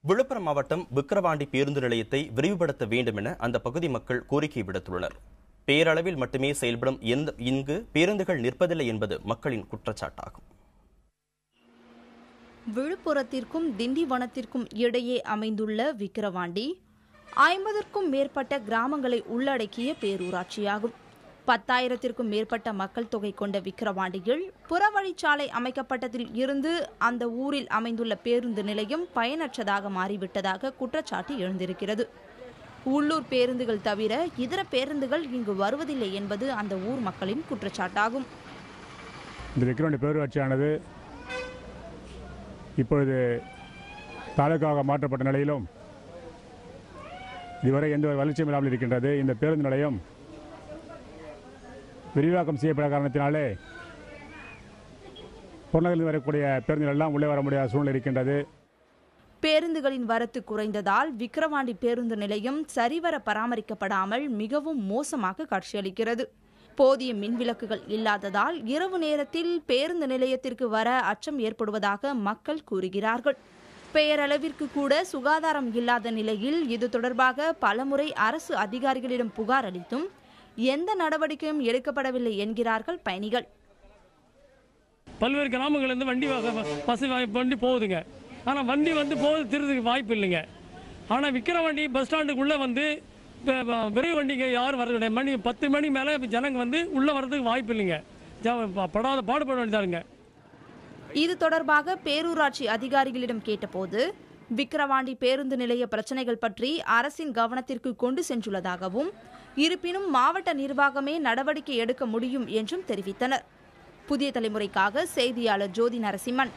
விழுப்புரம் மாவட்டம் விக்கிரவாண்டி பேருந்து நிலையத்தை விரிவுபடுத்த வேண்டும் என அந்த பகுதி மக்கள் கோரிக்கை விடுத்துள்ளனர். பேரளவில் மட்டுமே செயல்படும் இங்கு பேருந்துகள் நிற்பதில்லை என்பது மக்களின் குற்றச்சாட்டாகும். விழுப்புரத்திற்கும் திண்டிவனத்திற்கும் இடையே அமைந்துள்ள விக்கிரவாண்டி 50க்கும் மேற்பட்ட கிராமங்களை உள்ளடக்கிய பேரூராட்சியாகும். 10,000த்திற்கும் மேற்பட்ட மக்கள் தொகை கொண்ட விக்கிரவாண்டியில் புறவழிச்சாலை அமைக்கப்பட்டதில் இருந்து அந்த ஊரில் அமைந்துள்ள பேருந்து நிலையம் பயனற்றதாக மாறிவிட்டதாக குற்றச்சாட்டு எழுந்திருக்கிறது. உள்ளூர் பேருந்துகள் தவிர இதர பேருந்துகள் இங்கு வருவதில்லை என்பது அந்த ஊர் மக்களின் குற்றச்சாட்டாகும். இந்த விக்கிரவாண்டி பேரூராட்சியானது இப்பொழுது தாலுகாவாக மாற்றப்பட்ட நிலையிலும் இதுவரை எந்த ஒரு வளர்ச்சியும் இல்லாமல் இருக்கின்றது. இந்த பேருந்து நிலையம் விரிவாக்கம் செய்யப்பட்ட காரணத்தினாலே புறநகரில் வரக்கூடிய பேருந்துகள் எல்லாம் உள்ளே வர முடியாத சூழ்நிலை இருக்கின்றது. பேருந்துகளின் வரத்து குறைந்ததால் விக்கிரவாண்டி பேருந்து நிலையம் சரிவர பராமரிக்கப்படாமல் மிகவும் மோசமாக காட்சியளிக்கிறது. போதிய மின்விளக்குகள் இல்லாததால் இரவு நேரத்தில் பேருந்து நிலையத்திற்கு வர அச்சம் ஏற்படுவதாக மக்கள் கூறுகிறார்கள். பெயரளவிற்கு கூட சுகாதாரம் இல்லாத நிலையில் இது தொடர்பாக பலமுறை அரசு அதிகாரிகளிடம் புகார் அளித்தும் எந்த நடவடிக்கையும் எடுக்கப்படவில்லை என்கிறார்கள் பயணிகள். பல்வேறு கிராமங்கள்லேருந்து வண்டி போகுதுங்க. ஆனால் வண்டி போகுது திருறதுக்கு வாய்ப்பு இல்லைங்க. ஆனால் விக்கிரவாண்டி பஸ் ஸ்டாண்டுக்குள்ளே விரைவு வண்டிங்க யாரும் வரது மணி 10 மணி மேலே ஜனங்க உள்ளே வர்றதுக்கு வாய்ப்பு இல்லைங்க. பாடுபட வேண்டியதாருங்க. இது தொடர்பாக பேரூராட்சி அதிகாரிகளிடம் கேட்டபோது விக்கிரவாண்டி பேருந்து நிலைய பிரச்சினைகள் பற்றி அரசின் கவனத்திற்கு கொண்டு சென்றுள்ளதாகவும் இருப்பினும் மாவட்ட நிர்வாகமே நடவடிக்கை எடுக்க முடியும் என்றும் தெரிவித்தனர். புதிய தலைமுறைக்காக செய்தியாளர் ஜோதி நரசிம்மன்.